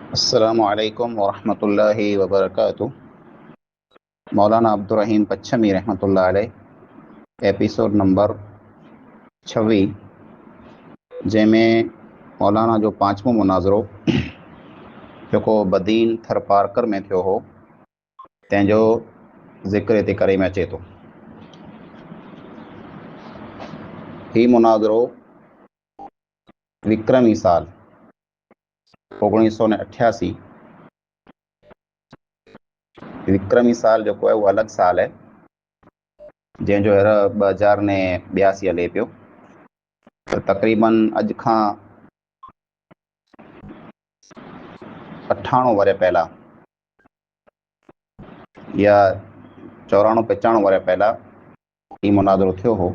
अस्सलामु अलैकुम वरहमतुल्लाहि वबरकातुह। मौलाना अब्दुर्रहीम पच्छमी रहमतुल्लाह अलैह एपिसोड नंबर 26 जंहिंमें मौलाना जो 5वो मुनाज़रो जेको बदीन थरपारकर में थियो हो तंहिंजो ज़िक्र हिते करे में अचे थो। ही मुनाज़रो विक्रमी साल 1988 विक्रमी साल जेको आहे उहो अलॻि साल आहे जंहिंजो हींअर 2082 हले पियो। त तक़रीबन अॼु खां 98 वरह पहिला या 94-95 वरह पहिला ही मुनाज़रो थियो हो।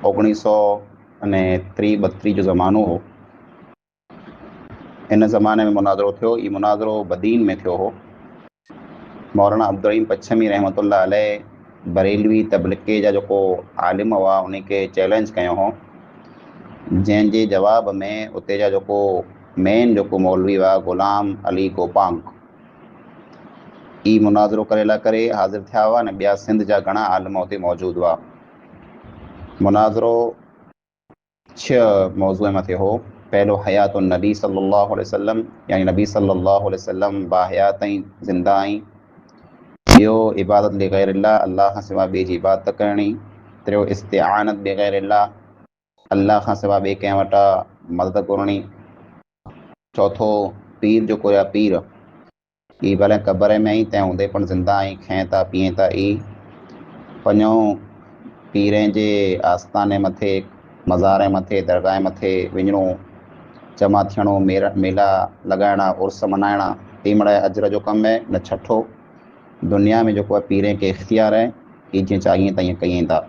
1932 जो ज़मानो हो। इन ज़माने में मुनाज़रो थियो। ही मुनाज़रो बदीन में थियो हो। मौलाना अब्दुर्रहीम पच्छमी रहमतुल्लाह अलैह बरेलवी तबलिके जा जेको आलिम हुआ उन खे चैलेंज कयो हो, जंहिंजे जवाब में उते जा जेको मेन जेको मौलवी हुआ ग़ुलाम अली गोपांग ही मुनाज़रो करे लाइ करे हाज़िर थिया हुआ ने ॿिया सिंध जा घणा आलिम उते मौजूदु हुआ। मुनाज़रो 6 मौज़ूअ मथे हो। पहलो हयात नबी सल्लल्लाहु अलैहि वसल्लम, यानी नबी सल्लल्लाहु अलैहि वसल्लम बाहयात ऐं ज़िंदा आई। ॿियो इबादत लिग़ैरिल्लाह, अल्लाह खां सवाइ ॿिए जी इबादत करणी। टियों इस्तिआनत बिग़ैरिल्लाह, अल्लाह खां सवाइ ॿिए कंहिं वटां मदद घुरणी। चौथो पीर जेको आहे पीर ही भले क़बर में ई तंहिं हूंदे पण ज़िंदा आई, खाइनि था पीअनि था ई। पंजों पीरें जे आस्थाने मथे, मज़ार मथे, दरगाह मथे वञिणो, जमा थियणो, मेला लॻाइणा, उर्स मल्हाइणा, ही मिड़े अजर जो कमु आहे। न छठो दुनिया में जेको आहे पीरें खे इख़्तियार आहे ही जीअं चाहिए त ईअं कयूं था।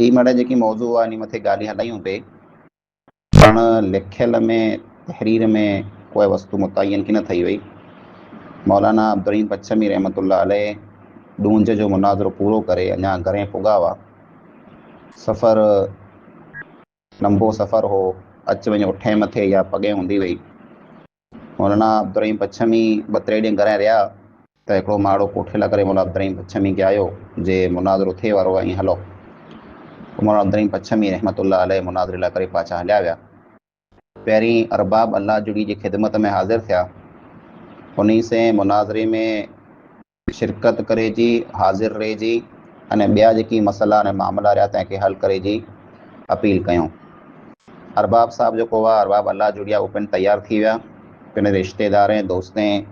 ही मिड़े जेकी मौज़ू आहे इन मथे ॻाल्हियूं हलायूं पे, पण लिखियल में तहरीर में कोई वस्तु मुतयन की न थी वई। मौलाना अब्दुर्रहीम पच्छमी रहमतुल्लाह अलैह ॾूंज जो मुनाज़रो पूरो करे अञा घरे पुॻा हुआ। सफ़र लंबो सफ़र हो, अच वञ उठे मथे या पगे हूंदी हुई। मौलाना अब्दुर्रहीम पच्छमी 2-3 ॾींहं घरे रहिया त हिकिड़ो माण्हू कोठे लाइ करे मौलाना अब्दुर्रहीम पच्छमी खे आयो जे मुनाज़रो थिए वारो आहे, ईअं हलो। मौलाना अब्दुर्रहीम पच्छमी रहमतुल्लाह अलैह मुनाज़रे लाइ करे पाछा हलिया विया। पहिरीं अरबाब अल्लाह जुड़ी जी ख़िदमत में हाज़िर थिया। उन से मुनाज़रे में शिरकत करे जी, हाज़िर रहे जी अने ॿिया जेकी मसला ऐं मामला रहिया तंहिंखे हल करे जी अपील कयूं। अरबाब साहब जेको हुआ, अरबाब अल्लाह जुड़िया, उहे पिणु तयारु थी विया। पिणु रिश्तेदार ऐं दोस्तें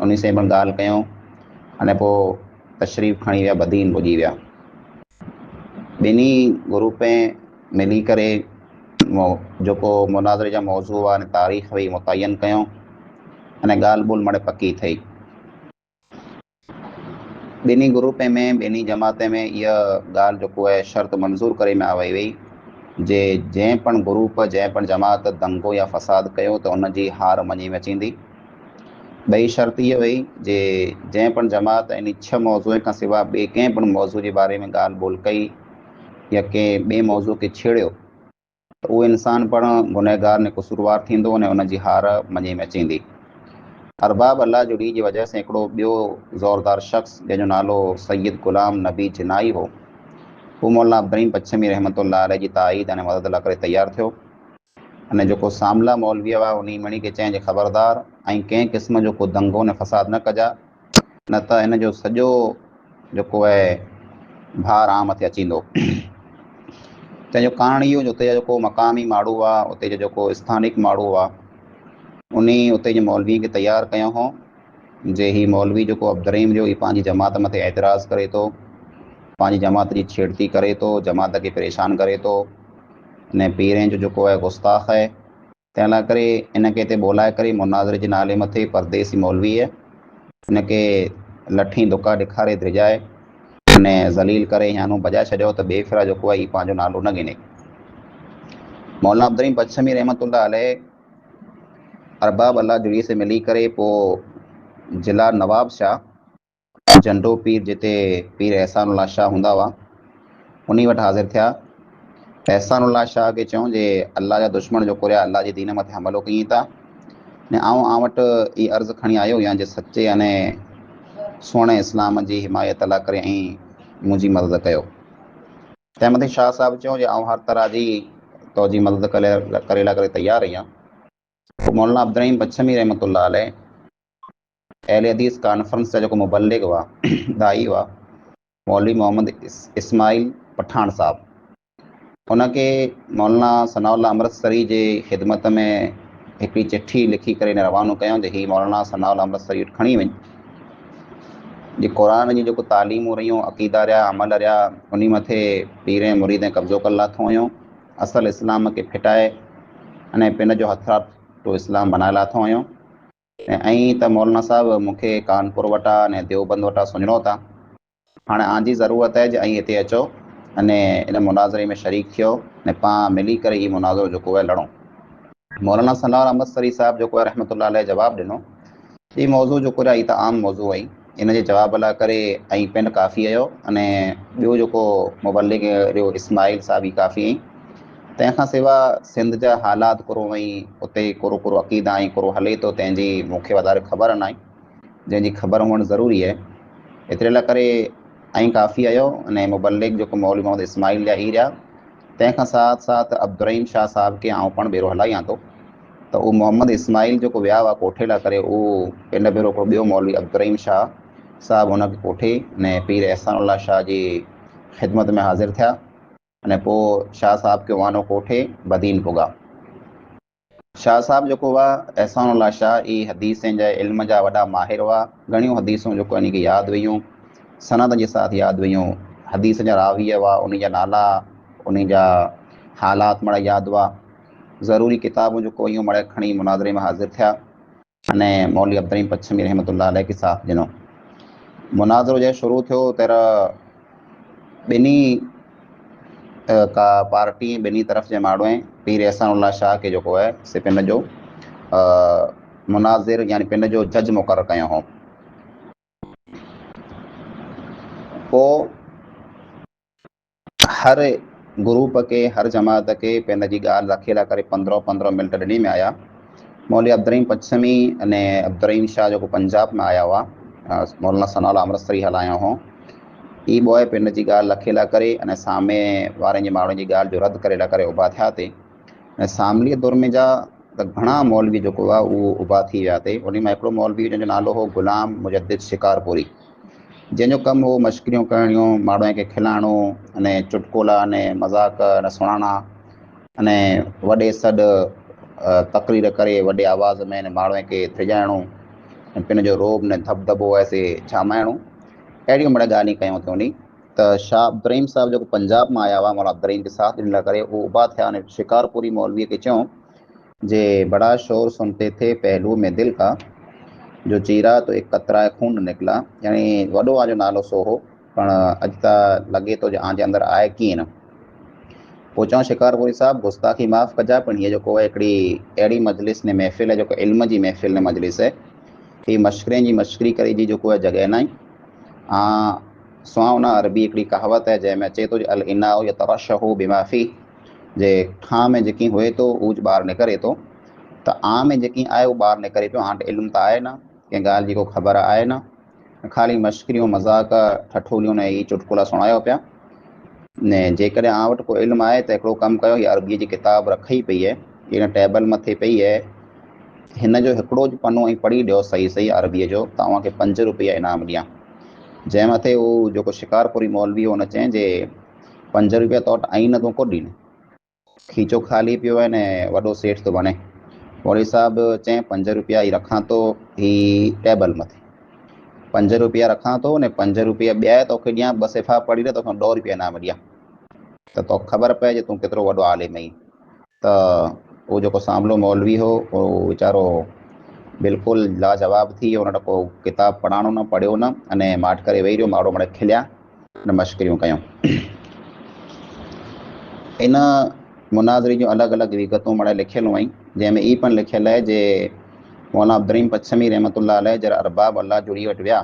उन से पिणु ॻाल्हि कयूं अने पोइ तशरीफ़ खणी विया, बदीन पुॼी विया। ॿिन्ही ग्रुपें मिली करे जेको मुनाज़रे जा मौज़ू हुआ अने तारीख़ हुई मुतयन कयूं अने ॻाल्हि ॿोल्हि मड़े पकी थी। ॿिन्ही ग्रुप में, ॿिन्ही जमात में इहा ॻाल्हि जेको आहे शर्त मंज़ूर करे में आई वई जे जंहिं पण ग्रुप, जंहिं पण जमात दंगो या फ़साद कयो त उन जी हार मञी में अचींदी। ॿई शर्त इहा हुई जे जंहिं पण जमात इन 6 मौज़ूअ खां सवाइ ॿिए कंहिं पण मौज़ू जे बारे में ॻाल्हि ॿोल्हि कई या कंहिं ॿिए मौज़ू खे छेड़ियो त उहो इंसान पण गुनहगार ने क़सूरवार थींदो अने उन जी हार मञी में अचींदी। अरबाब अल्लाह जुड़ी जी वजह से हिकिड़ो ॿियो ज़ोरदार शख़्स जंहिंजो नालो सैयद ग़ुलाम नबी जिनाई हो, हू मौलाना अब्दुर्रहीम पच्छमी रहमतुल्लाह अलैह जी ताईद अने मदद लाइ करे तयारु थियो। अने जेको सामला मौलवी हुआ उन मणी खे चयाईं जे ख़बरदार ऐं कंहिं क़िस्म जो को दंगो ने फ़साद न कजा, न त हिन जो सॼो जेको आहे भार आम मथे अचींदो। तंहिंजो कारण इहो जो उते जा जेको मक़ामी माण्हू हुआ, उते जो जेको स्थानिक माण्हू हुआ, उन उते जे मौलवी खे तयारु कयो हो जे ही मौलवी जेको अब्दुर्रहीम जो ही पंहिंजी जमात मथे एतिराज़ करे थो, पंहिंजी जमात जी छेड़ती करे थो, जमात खे परेशान करे थो अने पीरें जो जेको आहे गुस्ताख़ आहे। तंहिं लाइ करे इनखे हिते ॿोलाए करे मुनाज़रे जे नाले मथे परदेसी मौलवी आहे इनखे लठी दुका ॾेखारे द्रिजाए अने ज़लील करे यानो बजाए छॾियो त ॿिए फिरा जेको आहे पंहिंजो नालो न गिने। मौलाना अब्दुर्रहीम पच्छमी रहमतुल्लाह अलैह अरबाब अल्लाह जुड़ी से मिली करे पोइ जिला नवाब शाह झंडो पीर जिते पीर एहसानुल्लाह शाह हूंदा हुआ उन वटि हाज़िर थिया। एहसानुल्लाह शाह खे चयूं जे अल्लाह जा दुश्मन जो कुरिया अल्लाह जी दीन मथे हमलो कई था ने आउं वटि ई अर्ज़ु खणी आयो या जे सचे अने सोणे इस्लाम जी हिमायत लाइ करे ऐं मुंहिंजी मदद कयो। तंहिं मथे शाह साहब चयो जे आउं हर तरह जी तौजी मदद करे लाइ करे तयारु आहियां। पोइ मौलाना अब्दुर्रहीम बचमी रहमतुल्लाह अलैह अहले हदीस कॉन्फ्रेंस जा जेको मुबल्लिग हुआ दाई हुआ मौलवी मोहम्मद इस्माइल पठान साहब, उनखे मौलाना सनाउल्लाह अमृतसरी जे ख़िदमत में हिकिड़ी चिठी लिखी करे रवानो कयूं जे हीअ मौलाना सनाउल्लाह अमृतसरी वटि खणी वञ जे क़ुरान जी जेको तालीमूं रहियूं अक़ीदा रहिया अमल रहिया उन मथे पीर ऐं मुरीद कब्ज़ो करे लाथो हुयूं, असल इस्लाम खे फिटाए अने पिन जो हथराटो इस्लाम बनाए लाथो हुयूं। ऐं त मौलाना साहब मूंखे कानपुर वटां अने देवबंद वटां सुञणो था, हाणे आंजी ज़रूरत आहे जे ऐं हिते अचो अने इन मुनाज़रे में शरीक थियो ने पाण मिली करे हीउ मुनाज़रो जेको आहे लड़ूं। मौलाना सनाउल्लाह अमृतसरी साहब जेको आहे रहमतुल्लाह अलैह जवाबु ॾिनो, हीउ मौज़ू जेको आहे त आम मौज़ू आई, इन जे जवाब लाइ करे ऐं पिन काफ़ी आयो अने ॿियो जेको मुबल्लिग रहियो इस्माइल साहब ई काफ़ी आई। तंहिंखां सवा सिंध जा हालात कुरो ऐं उते कुरो अक़ीदा ऐं कुरो हले थो तंहिंजी मूंखे वधारे ख़बर न आहे, जंहिंजी ख़बर हुअणु ज़रूरी आहे। एतिरे लाइ करे ऐं काफ़ी आयो अने मुबल्लिग जेको मौलवी मोहम्मद इस्माइल जा ई रहिया। तंहिंखां साथ साथ अब्दुर्रहीम शाह साहब खे आउं पाण भेरो हलायां थो त उहो मोहम्मद इस्माइल जेको विया हुआ कोठे लाइ करे उहो पिन भेरो हिकिड़ो ॿियो मौलवी अब्दुर्रहीम शाह साहब हुनखे कोठे ने पीर एहसानुल्लाह शाह जी ख़िदमत में हाज़िर थिया अने पोइ शाह साहब खे वानो कोठे बदीन पुॻा। शाह साहब जेको हुआ एहसानुल्लाह शाह ई हदीसनि जा इल्म जा वॾा माहिर हुआ, घणियूं हदीसूं जेको इन खे यादि हुयूं, सनद जे साथ यादि हुयूं, हदीस जा रावी हुआ, उन जा नाला उन जा हालात मड़ा यादि हुआ, ज़रूरी किताबूं जेको हुयूं मड़े खणी मुनाज़रे में हाज़िर थिया अने मौलवी अब्दुर्रहीम बचमी रहमतुल्लाह अलैह खे साथ ॾिनो। मुनाज़रो जंहिं शुरू थियो त ॿिन्ही का पार्टी ॿिन्ही तरफ़ जे माण्हू पीर एहसानुल्लाह शाह खे जेको आहे से पिन जो मुनाज़िर यानी पिन जो जज मुक़ररु कयो हो। पोइ हर ग्रुप के हर जमात के पिन जी ॻाल्हि रखे लाइ करे 15-15 मिंट ॾिनी में आया। मौलवी अब्दुर्रहीम बचमी अने अब्दुर्रहीम शाह जेको पंजाब में आया हुआ, मौलाना सनाउल्लाह अमृतसरी हलायो हो, ई बॉय पिन जी ॻाल्हि रखे लाइ करे अने सामे वारनि जे माण्हुनि जी ॻाल्हि जो रद्द करे लाइ करे उभा थिया ते ऐं सामलीअ दौर में जा त घणा मौलवी जेको आहे उहो उभा थी विया ते। उन मां हिकिड़ो मौलवी जंहिंजो नालो हो ग़ुलाम मुजद्दिद शिकारपुरी, जंहिंजो कमु हो मश्किरियूं करणियूं, माण्हुनि खे खिलाइणो अने चुटकुला अने मज़ाक अने सुणाणा अने वॾे सॾु तक़रीर करे वॾे आवाज़ में माण्हुनि खे थिजाइणो ऐं पिन जो रोब ने धबधबो ऐसे झामाइणो, अहिड़ियूं मिड़े ॻाल्हियूं कयूं थियूं। त शाह अब्दुर्रहीम साहब जेको पंजाब में आया हुआ मौलाना अब्दुर्रहीम के साथ ॾियण लाइ करे उहो उभा थिया अने शिकारपुरी मौलवीअ खे चयूं जे बड़ा शोर सुनते थे पहलू में दिल का जो चीरा तो एक कतरा खून निकला, यानी वॾो आहे जो नालो सो हो पण अॼु त लॻे थो जे आंजे अंदरि आहे कीअं न। पोइ चऊं शिकारपुरी साहब गुस्ताखी माफ़ कजा, पण हीअ जेको आहे हिकिड़ी अहिड़ी मजलिस ने महफ़िल है जेको इल्म जी महफ़िल ने मजलिस है, ही मश्करियुनि जी मश्करी करे जी जेको आहे जॻह न आहे। सुहावना अरबी हिकिड़ी कहावत है जंहिंमें अचे थो अल इनाउ या तरशहू बिमाफ़ी, जे खां में जेकी हुए थो उहो ॿार निकिरे थो, त आम में जेकी आहे उहो ॿार निकिरे पियो। हाणे इल्मु त आहे न, कंहिं ॻाल्हि जी को ख़बर आहे न, ख़ाली मश्करियूं मज़ाक ठठोलियूं ने ही चुटकुला सुणायो पिया ने। जेकॾहिं आं वटि को इल्मु आहे त हिकिड़ो कमु कयो, हीअ अरबीअ जी किताब रखी पई आहे, हिन टेबल मथे पई आहे, हिन जो हिकिड़ो पनो ऐं पढ़ी ॾियो सही सही अरबीअ जो, तव्हांखे 5 रुपया इनाम ॾियां। जंहिं मथे उहो जेको शिकारपुरी मौलवी हो हुन चयईं जे 5 रुपया तो वटि आई न तूं को ॾिन, खीचो ख़ाली पियो आहे ने वॾो सेठ थो बणे। मौलवी साहब चयईं 5 रुपया ई रखां थो ही टेबल मथे, 5 रुपया रखां थो ने 5 रुपया ॿिया तोखे ॾियां, 2 सिफ़ा पढ़ी ॾे तोखे 2 रुपया इनाम ॾियां, त तोखे ख़बर पए जे तूं केतिरो वॾो आलिम आहीं। त उहो जेको सामलो मौलवी हो उहो वीचारो बिल्कुलु लाजवाब थी वियो, हुन को किताब पढ़ाणो न पढ़ियो न अने माठ करे वेही रहियो, माण्हू मड़े खिलिया न मश्करियूं कयूं। इन मुनाज़रे जूं अलॻि अलॻि विगतूं मड़े लिखियलूं आहिनि, जंहिंमें ई पिणु लिखियलु आहे जे मौलाना अब्दुर्रहीम बचमी रहमतुल्लाह अलैह जरा अरबाब अल्लाह जुड़ी वटि विया,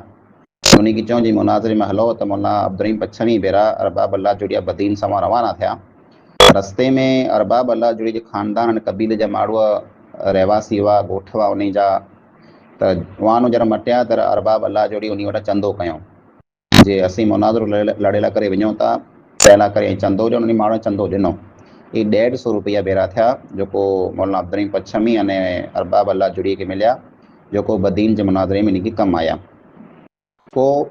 उन खे चऊं जी मुनाज़रे में हलो, त मौलाना अब्दुर्रहीम बचमी बेरा अरबाब अल्लाह जुड़िया बदीन सवां रवाना थिया। रस्ते में अरबाब अल्लाहजुड़ी जे ख़ानदान अने क़बीले जा माण्हू रहवासी हुआ, ॻोठ हुआ उन जा, त वाहन जरा मटिया त अरबाब अल्लाहजुड़ी उन वटि चंदो कयूं जे असीं मुनाज़रो लड़ेला करे वञूं था, तंहिं करे ऐं चंदो ॾिनो, उन माण्हू चंदो ॾिनो। ये 150 रुपया भेरा थिया जेको मौलाना अब्दुर्रहीम पच्छमी अने अरबाब अल्लाहजुड़ी खे मिलिया, जेको बदीन जे मुनाज़रे में इनखे कमु आया। पोइ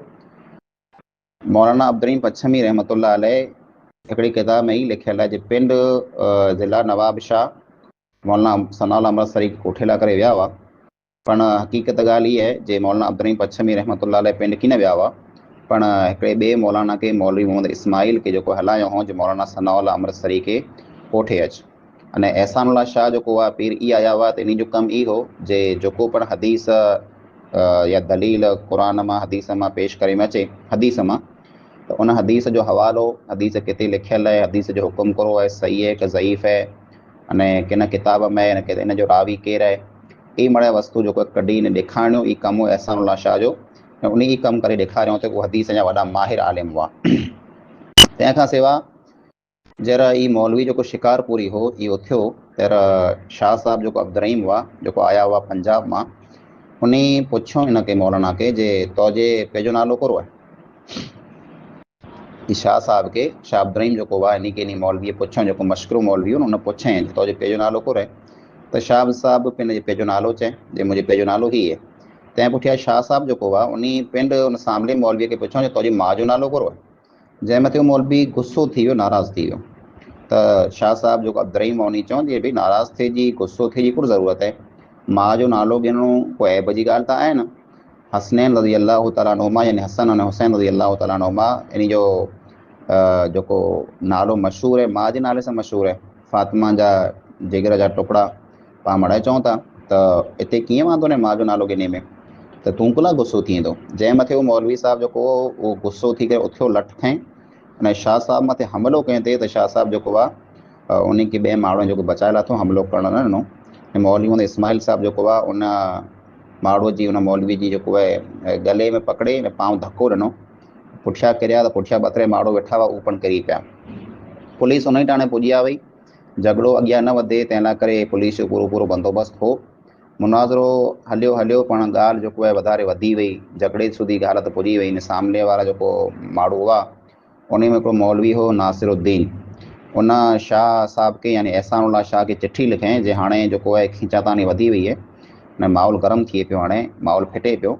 मौलाना अब्दुर्रहीम पच्छमी रहमतुल्लाह अलैह हिकिड़ी किताब में ई लिखियल आहे जे पिंड ज़िला नवाब शाह मौलाना सनाउल्लाह अमृतसरी कोठे लाइ करे विया हुआ, पण हक़ीक़त ॻाल्हि इहा आहे जे मौलाना अब्दुर्रहीम पच्छमी रहमतुल्लाह अलैह पिंड कीन विया हुआ, पण हिकिड़े ॿिए मौलाना खे मौलवी मोहम्मद इस्माइल खे जेको हलायो हुओ जे मौलाना सनाउल्लाह अमृतसरी खे कोठे अच। अने एहसानुल्लाह शाह जेको आहे पीर ई आया हुआ त इन जो कमु ई हो जे जेको पण हदीस या दलील क़ुरान मां हदीस मां पेश करे में अचे हदीस मां, तो उन हदीस जो हवालो हदीस किथे लिखियल है, हदीस जो हुकुम करो है, सही है कि ज़ईफ़ है, अने किन किताब में इन जो रावी केर है, ई मड़े वस्तु जो कढी ने ॾेखारियो ई कमु एहसानुल्लाह शाह जो, उन ई कमु करे ॾेखारियो त उहो हदीस जा वॾा माहिर आलिम हुआ। तंहिंखां सवा जरा ई मौलवी जो शिकारपुरी हो इहो थियो तर शाह साहब जो अब्दुर्रहीम हुआ जो आया हुआ पंजाब मां, उन पुछो इनके मौलाना के जे तोजे पंहिंजो नालो करो है, शाह साहब के शाह अब्दुर्रहीम जो हुआ इन के इन मौलवी पुछो जो मशकरू मौलवी हो उन पुछे तो पंहिंजो नालो को रहे, तो शाह साहब पिंड पंहिंजो नालो चए जे मुंहिंजो पंहिंजो नालो ही है। तंहिं पुठियां शाह साहब जो हुआ उन पिंड उन सामने मौलवी के पुछो जो तुंहिंजी माँ जो नालो को रहे, जंहिं मथे मौलवी गुस्सो थी वियो, नाराज़ थी वियो। तो शाह साहब जो अब्दुर्रहीम उन चओ जे भाई नाराज़ थे जी गुस्सो थे जी कुछ ज़रूरत है, माँ जो नालो गिनो कोई ऐब जी ॻाल्हि त आहे न। हसनैन रज़ी अल्लाह तआला अन्हुमा यानी हसन अने हुसैन रज़ी अल्लाह तआला अन्हुमा इन जो जो नालो मशहूर है, माँ के नाले से मशहूर है, फातिमा जा जिगर जा टुकड़ा पाण मड़ाए चऊं था, तो इतने कीअं वांदो ने माँ जो नालो गिने में, तो तूं कुला गुस्सो थी वेंदो। जंहिं मथे वो मौलवी साहब जो वो गुस्सो थी करे उथियो लठ खईं अने शाह साहब मथे हमलो कयईं ते शाह साहब जो आहे उन खे ॿिए माण्हू जो बचाए लाथो, हमलो करण न ॾिनो। मौलवी मोहम्मद इस्माइल साहब जो आहे उन माण्हूअ जी उन मौलवी जी जो आहे गले में पकड़े पाँव धक्को ॾिनो, पुठियां किरिया तो पुठियां 2-3 माण्हू वेठा हुआ, ऊपन किरी पिया। पुलिस उन ई टाणे पुॼी आ वई, झगड़ो अॻियां न वधे तंहिं लाइ करे पुलिस जो पूरो बंदोबस्तु हो। मुनाज़रो हलियो पण ॻाल्हि जो आहे वधारे वधी वई, झगड़े सुधी ॻाल्हि त पुॼी वई। ने सामने वारा जो माण्हू हुआ उन में हिकिड़ो मौलवी हो नासिरुद्दीन, उन शाह साहब के यानी एहसानुल्लाह शाह के चिट्ठी लिखियईं जे हाणे जो आहे खींचातानी वधी वई है ने माहौल गरम थिए पियो, हाणे माहौल फिटे पियो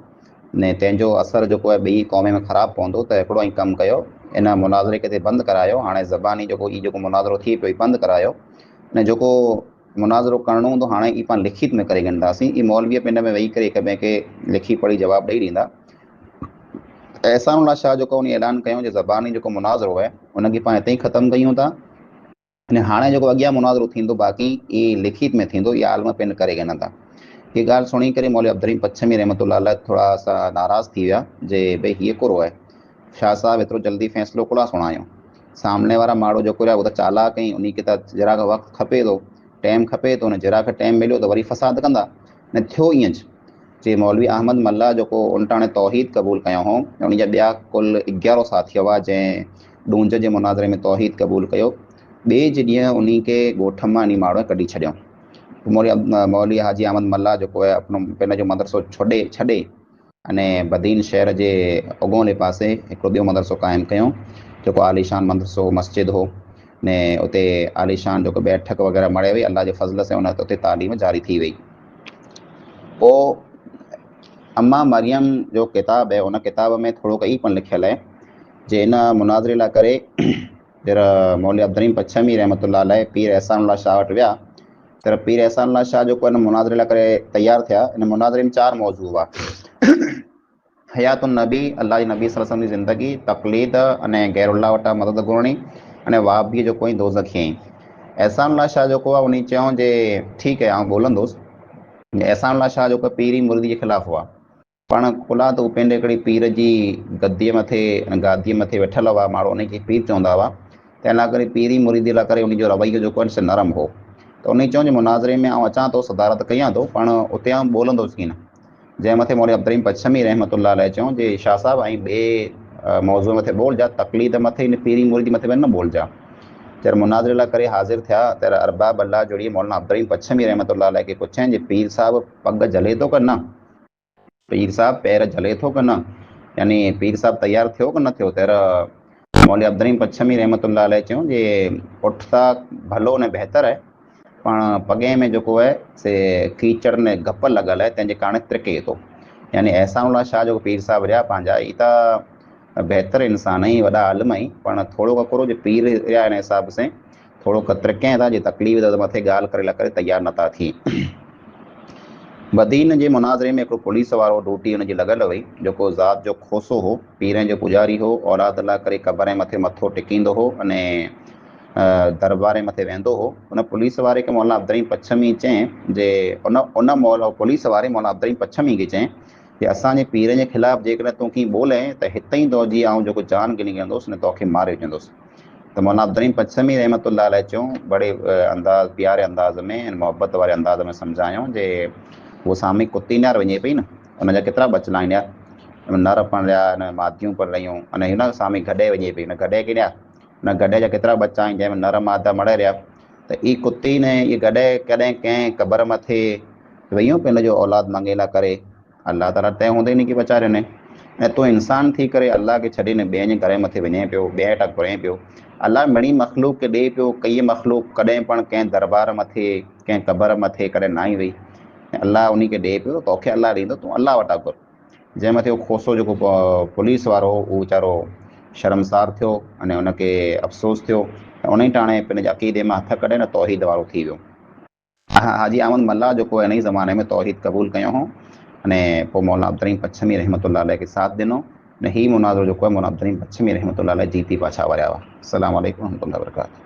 ने तंहिंजो असर जो आहे ॿी क़ौम में ख़राबु पवंदो, त हिकिड़ो ई कमु कयो, इन मुनाज़रे खे बंदि करायो, हाणे ज़बानी जो मुनाज़रो थिए पियो बंदि करायो, ने जेको मुनाज़रो करणो हूंदो हाणे ई पाण लिखित में करे ॻणंदासीं। ई मौलवीअ पिंड में वेही करे हिक ॿिए खे लिखी पढ़ी जवाबु ॾेई ॾींदा। एहसानुल्लाह शाह जो उन ऐलान कयूं जे ज़बानी जो मुनाज़रो आहे उनखे पाण हिते ई ख़तमु कयूं था, अने हाणे जो अॻियां मुनाज़रो थींदो बाक़ी ये लिखित में थींदो, इहा आलम पिंड करे ॻणंदा। ये ॻाल्हि सुणी करे मौलवी अब्दुर्रहीम पच्छमी रहमतुल्लाह अलैह थोड़ा सा नाराज़ थी विया जे भई हीअ कुरो आहे, शाह साहब एतिरो जल्दी फ़ैसिलो कोड़ा सुणायूं, सामने वारा माण्हू जो आहे उहो त चालाक आहिनि, उन खे त जरा वक़्तु खपे थो, टाइम खपे थो, जरा टाइम मिलियो त वरी फ़साद कंदा न। थियो ईअं जे मौलवी अहमद मल्ला जो उन टाणे तौहीद क़बूल कयो हो, उन जा ॿिया कुल 11 साथी हुआ जंहिं ॾूंज जे मुनाज़रे में तौहीद क़बूल कयो। ॿिए जे ॾींहुं उन खे ॻोठ मां इन माण्हू कढी छॾियो। मौलवी हाजी अहमद मल्ला जो आहे अपनो पिंड जो मदरसो छॾे अने बदीन शहर जे ओगोले पासे हिकिड़ो ॿियो मदरसो क़ाइमु कयूं जेको आलीशान मदरसो मस्जिद हो ने उते आलीशान जो बैठक वग़ैरह मड़े वई, अल्लाह जे फज़ल से उन उते तालीम जारी थी वई। पोइ अम्मा मरियम जो किताब है, उन किताब में थोड़ो कई पण लिखियल है जे इन मुनाज़रे लाइ करे जरा मौलवी अब्दुर्रहीम पच्छमी रहमतुल्लाह अलैह पीर एहसानुल्लाह शाह वटि विया, तर पीर एहसानुल्लाह शाह जो इन मुनाज़रे लाइ करे तैयार थिया। इन मुनाज़रे में 4 मौजू हुआ, हयातुन नबी, अल्लाह जे नबी सल्लल्लाहु अलैहि वसल्लम जी ज़िंदगी, तक़लीद अने गैरुल्लाह वटां मदद घुरणी अने वाहबी जो कोई दोज़खियईं। एहसानुल्लाह शाह जो आहे उन चयो जे ठीकु है आउं ॿोलंदुसि। एहसानुल्लाह शाह जो पीर ई मुर्दी जे ख़िलाफ़ु हुआ, पाण कुला त पंहिंजे हिकिड़ी पीर जी गद्दीअ मथे गादीअ मथे वेठल हुआ, माण्हू उनखे पीर चवंदा हुआ, तंहिं लाइ करे पीर ई मुर्दी लाइ करे उनजो रवैयो जो आहे से नरम हो। त उन चयो जे मुनाज़रे में आउं अचां थो, सदारत कयां थो, पाण उते आउं ॿोलंदुसि कीन। जंहिं मथे मौलवी अब्दुर्रहीम पच्छमी रहमतुल्लाह अलैह चयो जे शाह साहब ऐं ॿिए मौज़ू मथे ॿोलजा, तक़लीद मथे इन पीरी मुर्दी मथे न ॿोलजा। जर मुनाज़रे लाइ करे हाज़िर थिया त अरबाब अल्लाह जोड़ी मौलाना अब्दुर्रहीम पच्छमी रहमतुल्लाह अलैह खे पुछनि जे पीर साहब पग जले थो कन, पीर साहब पैर जले थो कन, यानी पीर साहब तैयार थियो कि न थियो। त मौलवी अब्दुर्रहीम पच्छमी रहमतुल्लाह अलैह चयूं जे उठ त भलो ने बहितर आहे, पण पगे में जेको आहे से कीचड़ ने गप लॻल आहे, तंहिंजे कारण त्रिके थो। यानी एहसानुल्लाह शाह जो पीर साहब रहिया पंहिंजा ई त बहितर इंसान ई वॾा आलिम ई, पण थोरो ककरो जे पीर रहिया हिन हिसाब सां थोरो कत्रिके था जे तकलीफ़ त मथे ॻाल्हि करे लाइ करे तयारु नथा थी। बदीन जे मुनाज़रे में हिकिड़ो पुलिस वारो ड्यूटी हुनजी लॻल हुई, जेको ज़ात जो खोसो हो, पीरनि जो पुॼारी हो, औलाद लाइ करे क़बर जे मथे मथो टिकींदो हो अने दरबार जे मथे वेंदो हो। उन पुलिस वारे खे मौलाना अब्दुर्रहीम पच्छमी चयईं जे उन पुलिस वारे मौलाना अब्दुर्रहीम पच्छमी खे चयईं कि असांजे पीर जे ख़िलाफ़ु जेकॾहिं तूं कीअं ॿोले त हिते ई दौजी आऊं जेको जान गिनी वेंदुसि न तोखे मारे वेंदुसि। त मौलाना अब्दुर्रहीम पच्छमी रहमतुल्लाह अलैह चयूं बड़े अंदाज़ प्यारे अंदाज़ में मोहब्बत वारे अंदाज़ में सम्झायूं जे वो सामने कुत्ती नार वञे पई न, उनजा केतिरा बचला आहिनि यार, नर पण रहिया न मादियूं पण रहियूं, अने हिन साम्हूं गॾे वञे पई, न गॾे किरिया न गॾे जा केतिरा बच्चा आहिनि जंहिंमें नर मादा मरे रहिया। त ई कुत्ती ने इहे गॾे कॾहिं कंहिं क़बर मथे वेयूं पियो हिनजो औलाद मंगे लाइ करे, अलाह ताला तंहिं हूंदे नी की वीचारे ने, ऐं तूं इंसान थी करे अलाह खे छॾे न ॿिए जे घर मथे वञे पियो, ॿिए हेठां घुरे पियो। अलाह मिड़ी मख़लूक खे ॾे पियो, कई मख़लूक कॾहिं पण कंहिं दरबार मथे कंहिं क़बर मथे कॾहिं न आई वई, अलाह उन खे ॾे पियो, तोखे अलाह ॾींदो, तूं अलाह वटां घुर। जंहिं मथे उहो खोसो जेको पुलिस वारो हो उहो वीचारो शर्मसार थियो अने उनखे अफ़सोस थियो, ऐं उन ई टाणे पंहिंजे अक़ीदे मां हथ कढे न तौहीद वारो थी वियो। हाजी अहमद मल्ला जेको हिन ई ज़माने में तौहीद क़बूल कयो हो अने पोइ मौलाना अब्दुर्रहीम पच्छमी रहमतुल्लाह अलैह खे साथ ॾिनो, ने ही मुनाज़रो जेको आहे मौलाना अब्दुर्रहीम पच्छमी रहमतुल्लाह अलैह जीती पाछा वरिया हुआ। अस्सलामु अलैकुम वरहमतुल्लाहि वबरकातुहू।